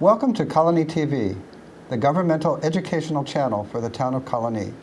Welcome to Colonie TV, the governmental educational channel for the town of Colonie.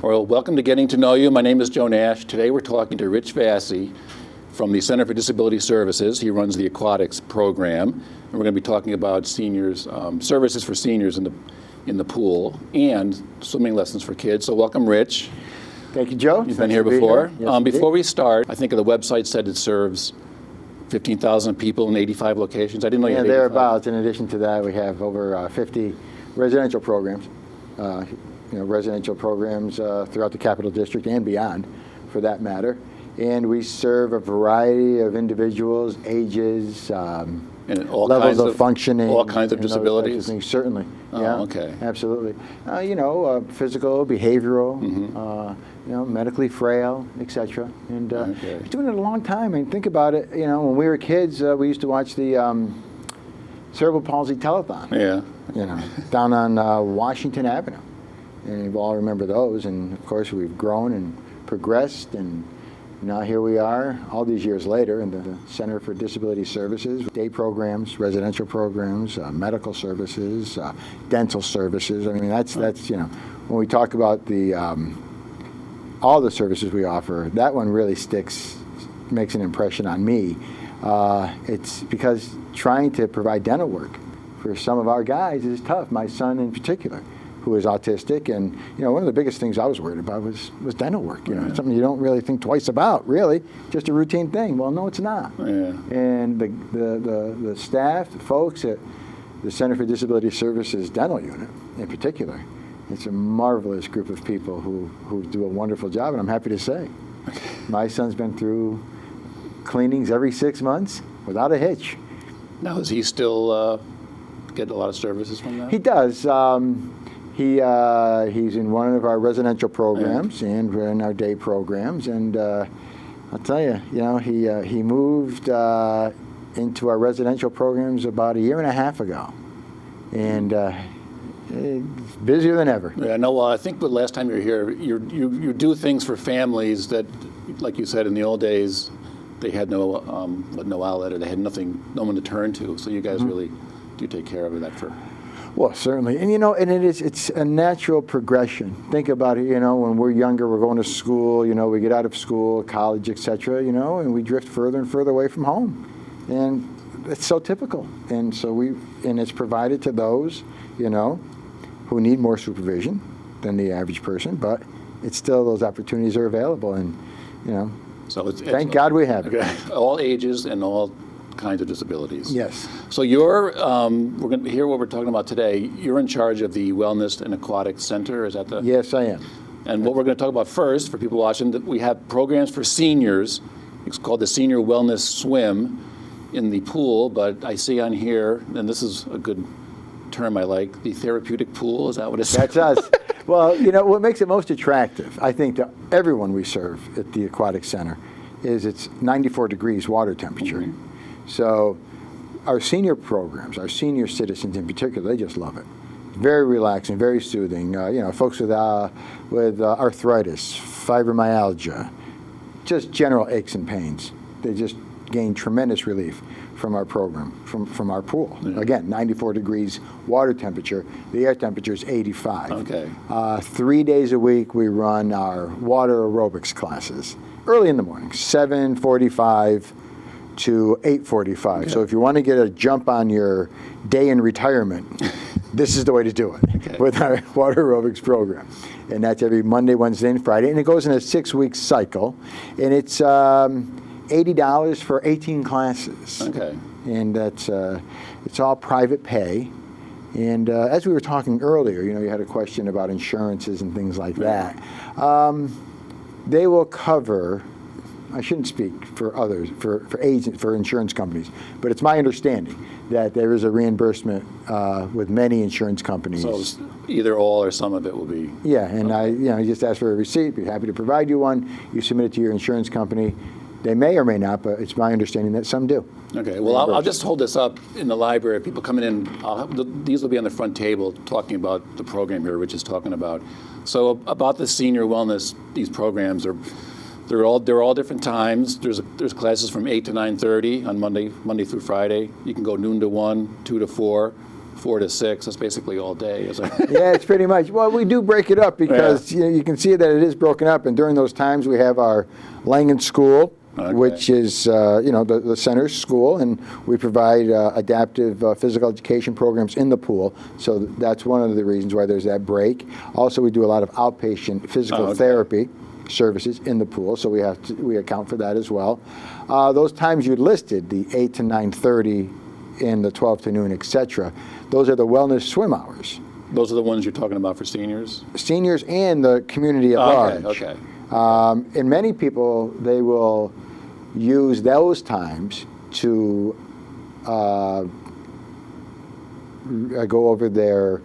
Well, welcome to Getting to Know You. My name is Joe Nash. Today we're talking to Rich Vassi from the Center for Disability Services. He runs the Aquatics program. And we're going to be talking about seniors, services for seniors in the pool and swimming lessons for kids. So welcome, Rich. Thank you, Joe. You've been here before. Yes, before we start, I think the website said it serves 15,000 people in 85 locations. I didn't know you had 85. Thereabouts. In addition to that, we have over 50 residential programs. Residential programs throughout the Capital District and beyond, for that matter. And we serve a variety of individuals, ages, and all levels of functioning. All kinds of disabilities? Things, certainly. Oh, yeah, okay. Absolutely. Physical, behavioral, medically frail, etc. And Okay. we're doing it a long time. I mean, think about it. When we were kids, we used to watch the cerebral palsy telethon. Yeah. Down on Washington Avenue. And we all remember those, and of course we've grown and progressed, and now here we are all these years later in the Center for Disability Services, day programs, residential programs, medical services, dental services. I mean, that's when we talk about the all the services we offer, that one really makes an impression on me. It's because trying to provide dental work for some of our guys is tough. My son in particular, who is autistic, and one of the biggest things I was worried about was dental work. It's something you don't really think twice about, really, just a routine thing. Well, no, it's not. Yeah. And the staff, the folks at the Center for Disability Services dental unit, in particular, it's a marvelous group of people who do a wonderful job, and I'm happy to say, my son's been through cleanings every 6 months without a hitch. Now, does he still get a lot of services from that? He does. He's in one of our residential programs, and we're in our day programs. And I'll tell you, he moved into our residential programs about 1.5 years ago, and busier than ever. Yeah, no. Well, I think the last time you were here, you do things for families that, like you said, in the old days, they had no outlet, or they had no one to turn to. So you guys really do take care of that for. Well, certainly, and it's a natural progression. Think about it. When we're younger, we're going to school. We get out of school, college, etc. And we drift further and further away from home, and it's so typical. And so it's provided to those, who need more supervision than the average person. But it's still, those opportunities are available, and So thank God we have it. Okay. All ages and all kinds of disabilities. Yes. So we're going to hear what we're talking about today. You're in charge of the Wellness and Aquatics Center. Is that the? Yes, I am. And what we're going to talk about first, for people watching, that we have programs for seniors. It's called the Senior Wellness Swim in the pool. But I see on here, and this is a good term I like, the therapeutic pool. Is that what it's? That's us. Well, what makes it most attractive, I think, to everyone we serve at the Aquatic Center, is it's 94 degrees water temperature. Mm-hmm. So our senior programs, our senior citizens in particular, they just love it. Very relaxing, very soothing. Folks with arthritis, fibromyalgia, just general aches and pains, they just gain tremendous relief from our program, from our pool. Yeah. Again, 94 degrees water temperature. The air temperature is 85. Okay. 3 days a week we run our water aerobics classes, early in the morning, 7:45 to 8:45. Okay. So if you want to get a jump on your day in retirement, this is the way to do it, with our water aerobics program. And that's every Monday, Wednesday, and Friday. And it goes in a 6-week cycle. And it's $80 for 18 classes. Okay. And that's it's all private pay. And as we were talking earlier, you had a question about insurances and things like that. They will cover I shouldn't speak for others, for agents, for insurance companies, but it's my understanding that there is a reimbursement with many insurance companies. So it's either all or some of it will be. Yeah, and you just ask for a receipt. Be happy to provide you one. You submit it to your insurance company. They may or may not, but it's my understanding that some do. Okay, well, I'll just hold this up in the library. People coming in, these will be on the front table talking about the program here Rich is talking about. So about the senior wellness, these programs they're all different times. There's classes from 8 to 9:30 on Monday through Friday. You can go noon to 1, 2 to 4, 4 to 6. That's basically all day, isn't it? Yeah, it's pretty much. Well, we do break it up because you can see that it is broken up, and during those times we have our Langen School. Okay. Which is, the center's school, and we provide adaptive physical education programs in the pool. So that's one of the reasons why there's that break. Also, we do a lot of outpatient physical therapy services in the pool, so we account for that as well. Those times you listed, the 8 to 9:30 and the 12 to noon, etc., those are the wellness swim hours. Those are the ones you're talking about for seniors? Seniors and the community at large. Okay. And many people, they will use those times to go over their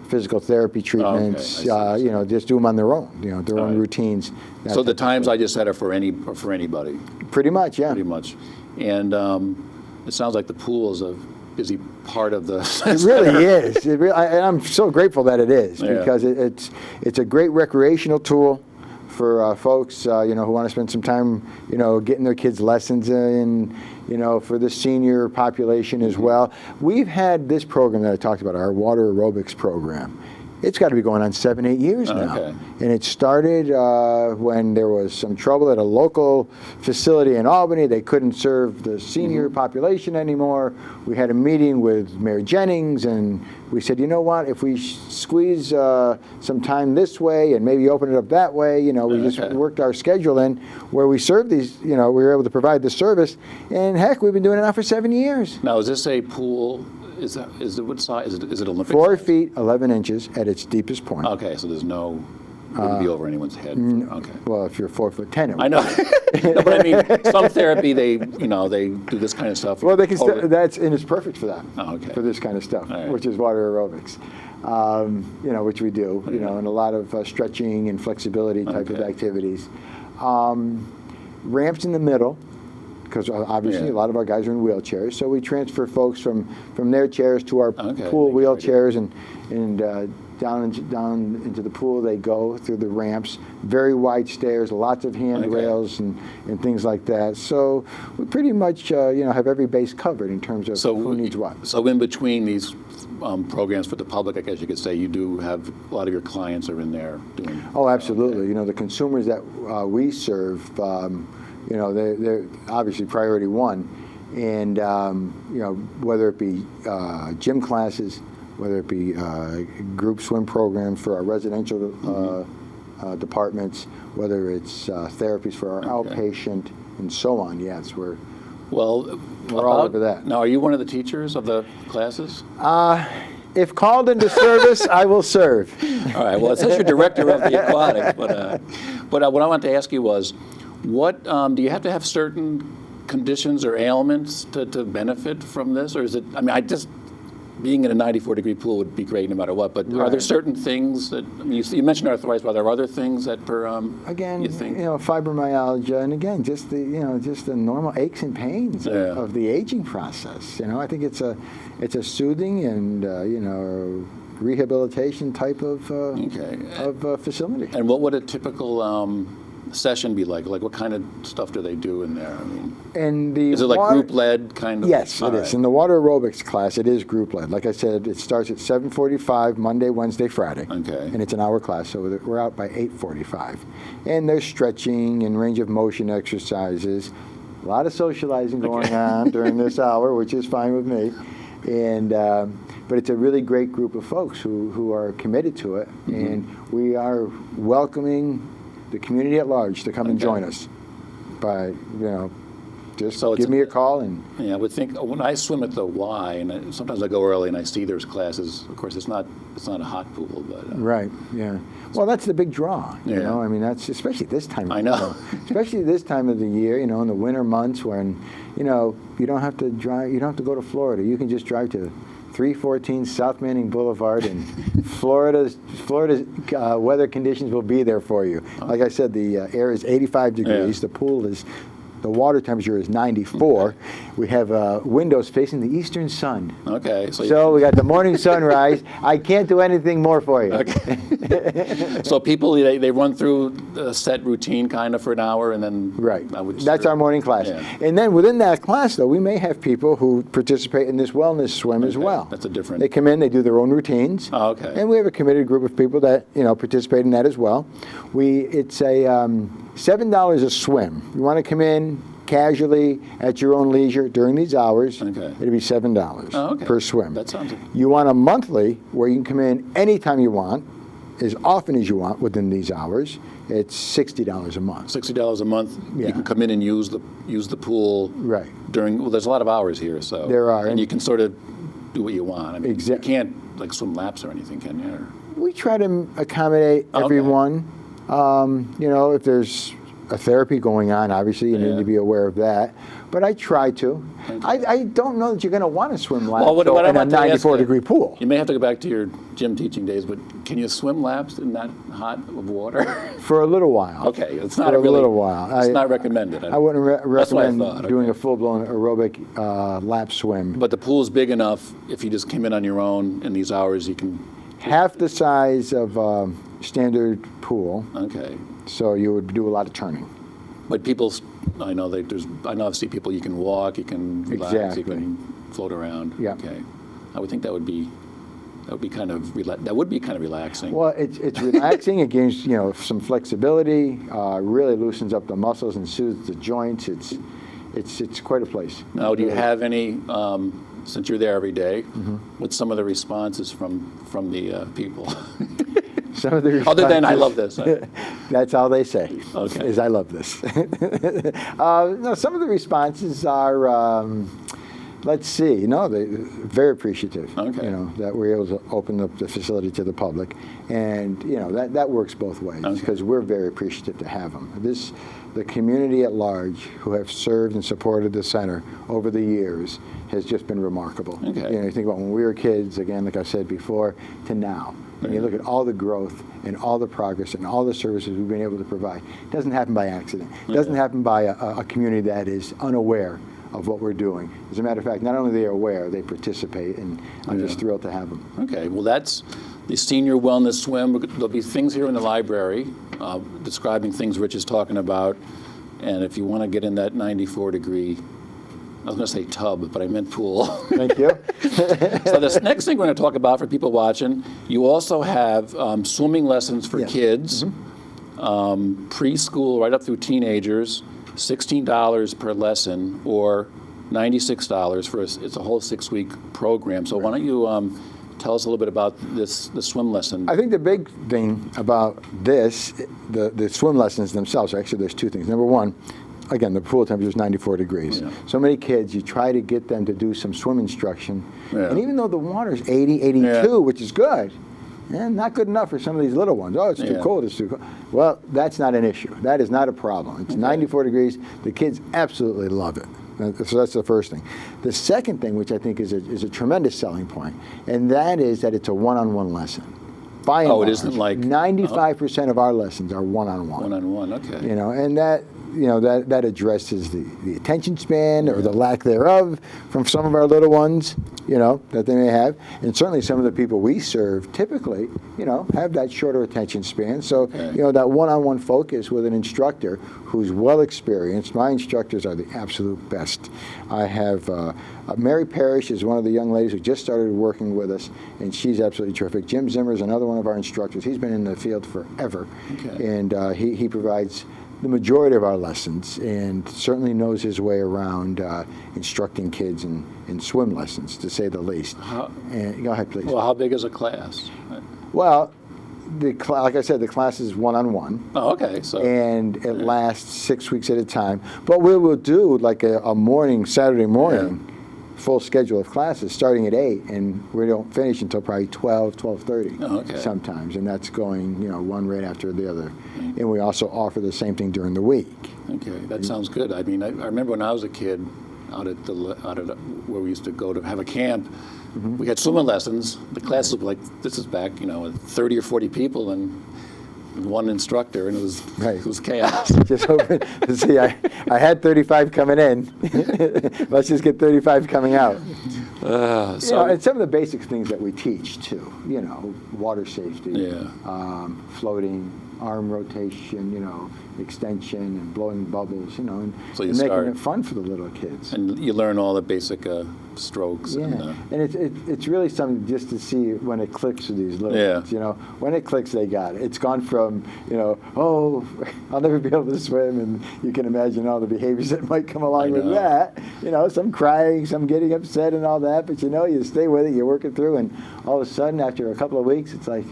physical therapy treatments. Just do them on their own. Their own routines. So the times I just said are for anybody. Pretty much, yeah. Pretty much, and it sounds like the pool is a busy part of the. It really is. I'm so grateful that it is because it's a great recreational tool for folks, who want to spend some time, getting their kids' lessons in, for the senior population as well. We've had this program that I talked about, our water aerobics program. It's got to be going on 7, 8 years now. Okay. And it started when there was some trouble at a local facility in Albany. They couldn't serve the senior population anymore. We had a meeting with Mayor Jennings, and we said, you know what, if we squeeze some time this way and maybe open it up that way, we just worked our schedule in where we serve these, we were able to provide the service. And heck, we've been doing it now for 7 years. Now, is this a pool? Is it what size? Is it Olympic? 4 size? feet 11 inches at its deepest point. Okay, so there's no. Wouldn't be over anyone's head. Okay. Well, if you're 4'10", it would. I know. No, but I mean, some therapy they do this kind of stuff. Well, they can. And it's perfect for that. Oh, okay. For this kind of stuff, All right. which is water aerobics, which we do. And a lot of stretching and flexibility type of activities. Ramps in the middle, because obviously a lot of our guys are in wheelchairs, so we transfer folks from their chairs to our pool wheelchairs and down into the pool they go through the ramps. Very wide stairs, lots of handrails and things like that. So we pretty much have every base covered in terms of who needs what. So in between these programs for the public, I guess you could say, you do have a lot of your clients are in there doing. Oh, absolutely. The consumers that we serve. They're obviously priority one, and whether it be gym classes, whether it be group swim programs for our residential departments, whether it's therapies for our outpatient, and so on. Yes, we're all over that. Now, are you one of the teachers of the classes? If called into service, I will serve. All right. Well, it says you're director of the aquatics, but what I wanted to ask you was, what do you have to have certain conditions or ailments to benefit from this, or is it? I mean, being in a 94-degree pool would be great no matter what. But are there certain things that you mentioned arthritis? But are there other things that again, you think? Fibromyalgia, and again, just the normal aches and pains of the aging process. I think it's a soothing and rehabilitation type of facility. And what would a typical session be like? Like, what kind of stuff do they do in there? I mean, is it like group-led kind of? Yes, it is. In the water aerobics class, it is group-led. Like I said, it starts at 7:45 Monday, Wednesday, Friday. Okay. And it's an hour class, so we're out by 8:45. And there's stretching and range of motion exercises. A lot of socializing going on during this hour, which is fine with me. And but it's a really great group of folks who are committed to it, and we are welcoming the community at large to come and join us by just So give me a call. And Yeah, I would think when I swim at the Y, and sometimes I go early and I see there's classes. Of course, it's not a hot pool, but right, yeah. Well, that's the big draw. You Yeah. know, I mean, that's especially this time. I know. Especially this time of the year. You know, in the winter months when, you know, you don't have to drive. You don't have to go to Florida. You can just drive to 314 South Manning Boulevard, and Florida's weather conditions will be there for you. Like I said, the air is 85 degrees. Yeah. The water temperature is 94. We have windows facing the eastern sun. Okay. So we got the morning sunrise. I can't do anything more for you. Okay. So people, they run through a set routine kind of for an hour, and then Right. I would That's our morning class. Yeah. And then within that class, though, we may have people who participate in this wellness swim as Okay. well. That's a different. They come in, they do their own routines. Oh, okay. And we have a committed group of people that, you know, participate in that as well. It's a $7 a swim. You want to come in casually at your own leisure during these hours, Okay. it'll be $7 okay. per swim. That sounds. You want a monthly where you can come in anytime you want, as often as you want within these hours. It's $60 a month. $60 a month. Yeah. You can come in and use the pool. Right. During. Well, there's a lot of hours here, so. There are. And you can sort of do what you want. I mean, you Exact- can't like swim laps or anything, can you? Or? We try to accommodate Okay. everyone. You know, if there's a therapy going on, obviously you need Yeah. to be aware of that. But I try to. I don't know that you're going to want to swim laps Well, what I in a want to ask you- 94-degree pool. You may have to go back to your gym teaching days, but can you swim laps in that hot of water? For a little while. Okay, it's not For a really, little while. It's not recommended. I wouldn't That's what I recommend thought, doing okay. a full-blown aerobic lap swim. But the pool's big enough. If you just came in on your own in these hours, you can. Half the size of standard pool, Okay, so you would do a lot of turning. but people, I know I've seen people. You can walk, you can relax, Exactly. you can float around. Yeah. Okay, I would think that would be kind of relaxing. Well, it's relaxing. It gives, you know, some flexibility. Really loosens up the muscles and soothes the joints. It's quite a place. Now, do you have any? Since you're there every day, what's some of the responses from the people? Some of the Other than I responses- love this. That's all they say. Okay. Is I love this. No, some of the responses are. Let's see. You know, they're very appreciative. Okay. You know, that we're able to open up the facility to the public, and you know that works both ways Okay. because we're very appreciative to have them. The community at large who have served and supported the center over the years has just been remarkable. Okay. You know, you think about when we were kids, again, like I said before, to now. And you look at all the growth and all the progress and all the services we've been able to provide. It doesn't happen by accident. It doesn't happen by a community that is unaware of what we're doing. As a matter of fact, not only are they aware, they participate, and I'm just thrilled to have them. Okay, well, that's the Senior Wellness Swim. There'll be things here in the library describing things Rich is talking about. And if you want to get in that 94-degree, I was going to say tub, but I meant pool. Thank you. So this next thing we're going to talk about for people watching, you also have swimming lessons for Yes. kids, preschool right up through teenagers, $16 per lesson, or $96 for it's a whole 6-week program. So why don't you tell us a little bit about the swim lesson? I think the big thing about this, the swim lessons themselves, actually there's two things. Number one, again, the pool temperature is 94 degrees. Yeah. So many kids, you try to get them to do some swim instruction. Yeah. And even though the water's 80, 82, Yeah. which is good, and not good enough for some of these little ones. Oh, it's too Yeah. cold, it's too cold. Well, that's not an issue. That is not a problem. It's 94 degrees. The kids absolutely love it. So that's the first thing. The second thing, which I think is a tremendous selling point, and that is that it's a one-on-one lesson. By and Oh, it large, isn't like- 95% of our lessons are one-on-one. One-on-one, okay. You know, and that addresses the attention span or the lack thereof from some of our little ones, you know, that they may have. And certainly some of the people we serve typically, you know, have that shorter attention span. So, Okay. you know, that one-on-one focus with an instructor who's well experienced. My instructors are the absolute best. I have Mary Parrish is one of the young ladies who just started working with us, and she's absolutely terrific. Jim Zimmer is another one of our instructors. He's been in the field forever, Okay. and he provides the majority of our lessons and certainly knows his way around instructing kids in swim lessons, to say the least. How- And go ahead, please. Well, how big is a class? Well, like I said, the class is one-on-one. Oh, okay. So And it lasts 6 weeks at a time. But we will do like a morning, Saturday morning, full schedule of classes starting at 8, and we don't finish until probably 12, 12:30 okay. sometimes. And that's going, one right after the other. And we also offer the same thing during the week. Okay, that sounds good. I mean, I remember when I was a kid, out at where we used to go to have a camp, we had swimming lessons. The class was like, this is back, 30 or 40 people and one instructor, and it was chaos. Just hoping to see, I had 35 coming in. Let's just get 35 coming out. And some of the basic things that we teach too, water safety, floating, arm rotation, extension and blowing bubbles, and making it fun for the little kids. And you learn all the basic strokes. Yeah, and it's really something just to see when it clicks with these little kids. When it clicks, they got it. It's gone from, oh, I'll never be able to swim, and you can imagine all the behaviors that might come along with that. Some crying, some getting upset and all that, but you stay with it, you work it through, and all of a sudden, after a couple of weeks, it's like,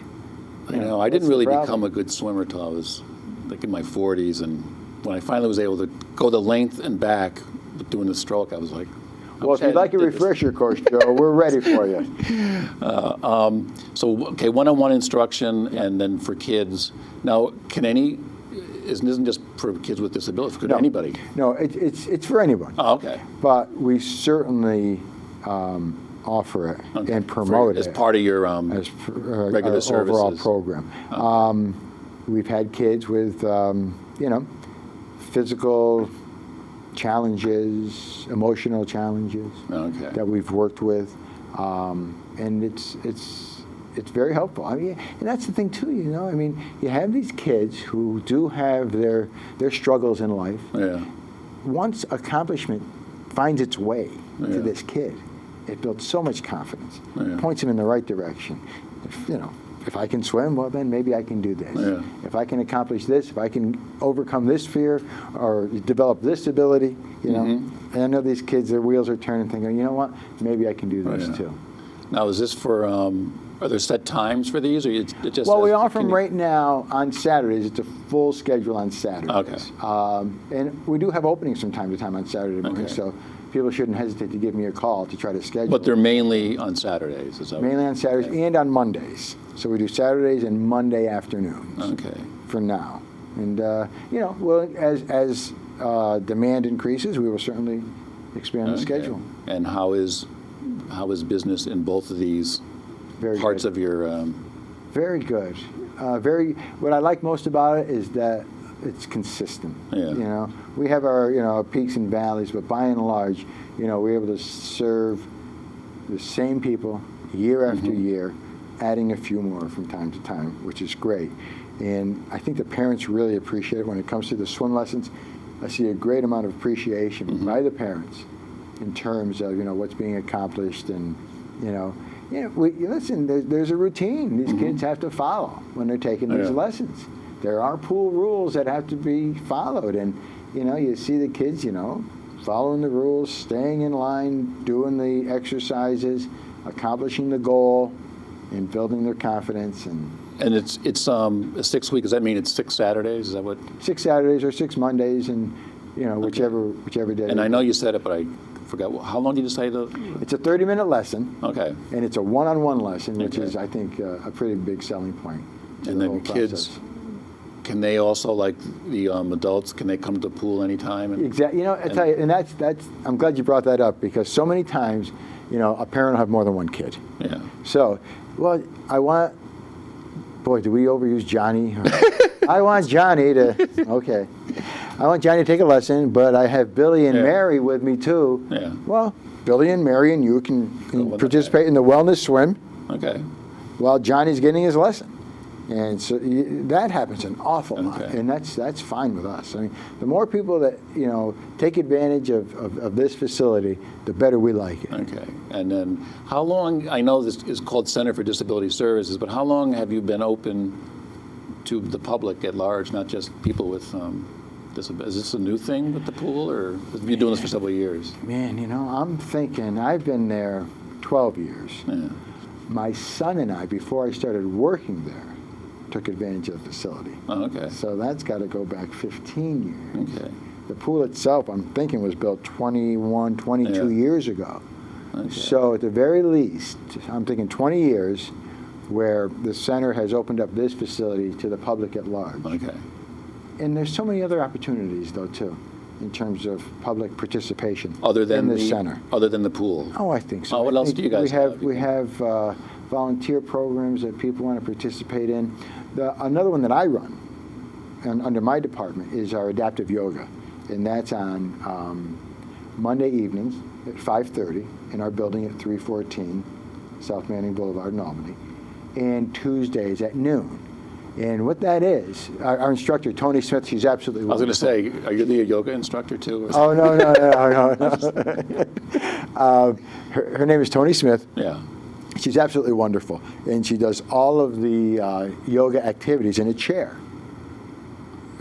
I didn't really become a good swimmer till I was like in my 40s, and when I finally was able to go the length and back doing the stroke, I was like, well, if you'd like a refresher course, Joe, we're ready for you. So, okay, one-on-one instruction, and then for kids. Now, isn't just for kids with disabilities? Could anybody? No, it's for anyone. Oh, okay. But we certainly offer it and promote it as part of your regular services. Overall program. We've had kids with, physical challenges, emotional challenges that we've worked with, and it's very helpful. I mean, and that's the thing too. You have these kids who do have their struggles in life. Yeah. Once accomplishment finds its way to this kid, it builds so much confidence. Points him in the right direction. If I can swim, well, then maybe I can do this. If I can accomplish this, if I can overcome this fear or develop this ability, And I know these kids, their wheels are turning, thinking, you know what, maybe I can do this too. Now, is this for, are there set times for these, or it just? Well, we offer them right now on Saturdays. It's a full schedule on Saturdays. Okay. And we do have openings from time to time on Saturday morning, so people shouldn't hesitate to give me a call to try to schedule. But they're mainly on Saturdays, is that mainly on Saturdays and on Mondays. So we do Saturdays and Monday afternoons. Okay. For now, and well, as demand increases, we will certainly expand the schedule. And how is business in both of these parts of your? Very good. What I like most about it is that it's consistent. We have our peaks and valleys, but by and large, we're able to serve the same people year after year, adding a few more from time to time, which is great. And I think the parents really appreciate it when it comes to the swim lessons. I see a great amount of appreciation by the parents in terms of what's being accomplished, and listen. There's a routine these kids have to follow when they're taking these lessons. There are pool rules that have to be followed, and you see the kids following the rules, staying in line, doing the exercises, accomplishing the goal, and building their confidence. And it's 6 weeks. Does that mean it's 6 Saturdays? Is that what? 6 Saturdays or 6 Mondays, and whichever day. And I know you said it, but I forgot. How long did you say the? It's a 30-minute lesson. Okay. And it's a one-on-one lesson, which is, I think, a pretty big selling point. And then kids, can they also, like the adults, can they come to the pool anytime? Exactly. I tell you, and that's. I'm glad you brought that up, because so many times, a parent will have more than one kid. Yeah. So, well, I want. Boy, do we overuse Johnny? I want Johnny to. Okay. I want Johnny to take a lesson, but I have Billy and Mary with me too. Yeah. Well, Billy and Mary and you can participate in the wellness swim. Okay. While Johnny's getting his lesson. And so that happens an awful lot, and that's fine with us. I mean, the more people that take advantage of this facility, the better we like it. Okay. And then, how long? I know this is called Center for Disability Services, but how long have you been open to the public at large, not just people with disabilities? Is this a new thing with the pool, or have you been doing this for several years? Man, I'm thinking I've been there 12 years. Yeah. My son and I, before I started working there, took advantage of the facility. Oh, okay. So that's got to go back 15 years. Okay. The pool itself, I'm thinking, was built 21, 22 Yeah. years ago. Okay. So at the very least, I'm thinking 20 years where the center has opened up this facility to the public at large. Okay. And there's so many other opportunities, though, too, in terms of public participation Other than in the center. Other than the pool. Oh, I think so. Oh, what I else think do you guys have? We have volunteer programs that people want to participate in. Another one that I run under my department is our adaptive yoga, and that's on Monday evenings at 5:30 in our building at 314 South Manning Boulevard in Albany, and Tuesdays at noon. And what that is, our instructor, Tony Smith, she's absolutely I was wonderful. going to say, are you the yoga instructor too? Or Oh, no. Her name is Tony Smith. Yeah. She's absolutely wonderful. And she does all of the yoga activities in a chair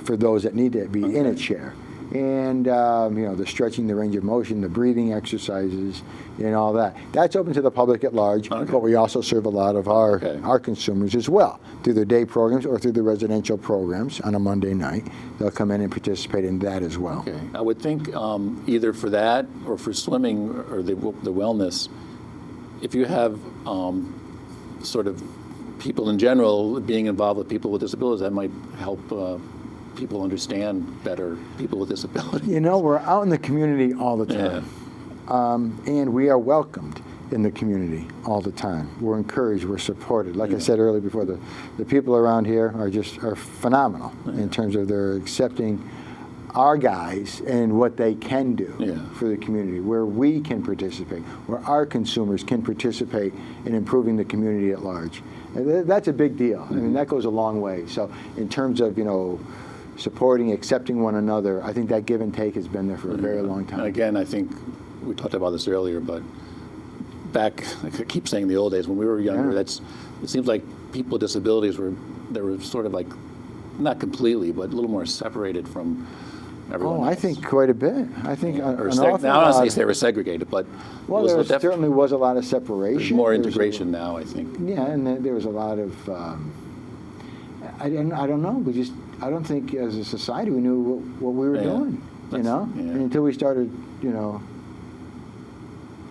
for those that need to be in a chair. And, the stretching, the range of motion, the breathing exercises, and all that. That's open to the public at large, but we also serve a lot of our consumers as well through their day programs or through the residential programs on a Monday night. They'll come in and participate in that as well. Okay. I would think either for that or for swimming or the wellness, if you have sort of people in general being involved with people with disabilities, that might help people understand better people with disabilities. You know, we're out in the community all the time, and we are welcomed in the community all the time. We're encouraged, we're supported. Like I said earlier before, the people around here are phenomenal in terms of their accepting our guys and what they can do for the community, where we can participate, where our consumers can participate in improving the community at large. And that's a big deal. I mean, that goes a long way. So in terms of, supporting, accepting one another, I think that give and take has been there for a very long time. And again, I think we talked about this earlier, but back, I keep saying the old days, when we were younger, it seems like people with disabilities were sort of like, not completely, but a little more separated from everyone else. I think quite a bit. I think Now, I don't say they were segregated, but well, there certainly was a lot of separation. There's more integration now, I think. Yeah, and there was a lot of, I don't know, I don't think as a society we knew what we were doing, And until we started,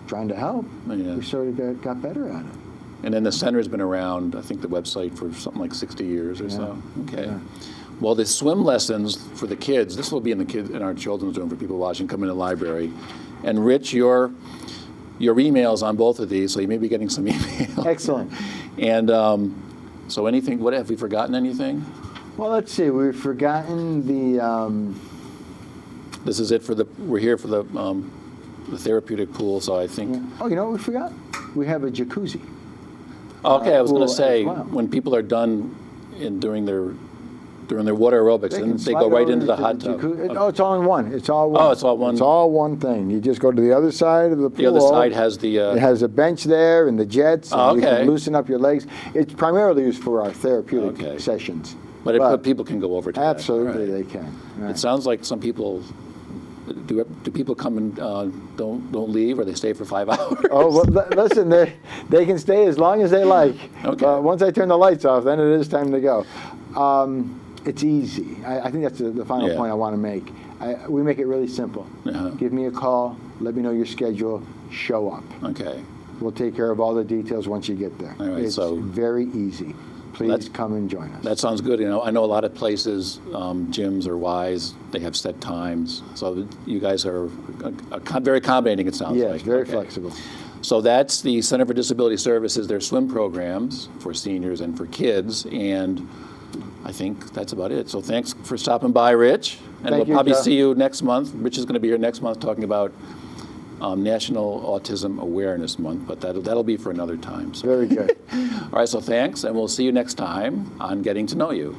trying to help, we sort of got better at it. And then the center's been around, I think the website, for something like 60 years or so. Okay. Yeah. Well, the swim lessons for the kids, this will be in our children's room for people watching, come in the library. And Rich, your email's on both of these, so you may be getting some emails. Excellent. And so anything, what, have we forgotten anything? Well, let's see, we've forgotten the... This is it we're here for the therapeutic pool, so I think... Yeah. Oh, you know what we forgot? We have a jacuzzi. Okay, I was going to say, well. when people are done during their water aerobics, and they go right into the hot tub. Oh, it's all in one. It's all one. Oh, it's all one. It's all one thing. You just go to the other side of the pool. The other side has the... It has a bench there and the jets. And you okay. can loosen up your legs. It's primarily used for our therapeutic sessions. But people can go over to absolutely that. they can. Right. It sounds like some people... Do people come and don't leave, or they stay for 5 hours? Oh, well, listen, they can stay as long as they like. Okay. Once I turn the lights off, then it is time to go. It's easy. I think that's the final point I want to make. We make it really simple. Give me a call, let me know your schedule, show up. Okay. We'll take care of all the details once you get there. All right, it's very easy. Please come and join us. That sounds good. I know a lot of places, gyms or Ys, they have set times. So you guys are very accommodating, it sounds like. Yes, very flexible. So that's the Center for Disability Services, their swim programs for seniors and for kids, and I think that's about it. So thanks for stopping by, Rich. And we'll probably see you next month. Rich is going to be here next month talking about National Autism Awareness Month, but that'll be for another time. So. Very good. All right, so thanks, and we'll see you next time on Getting to Know You.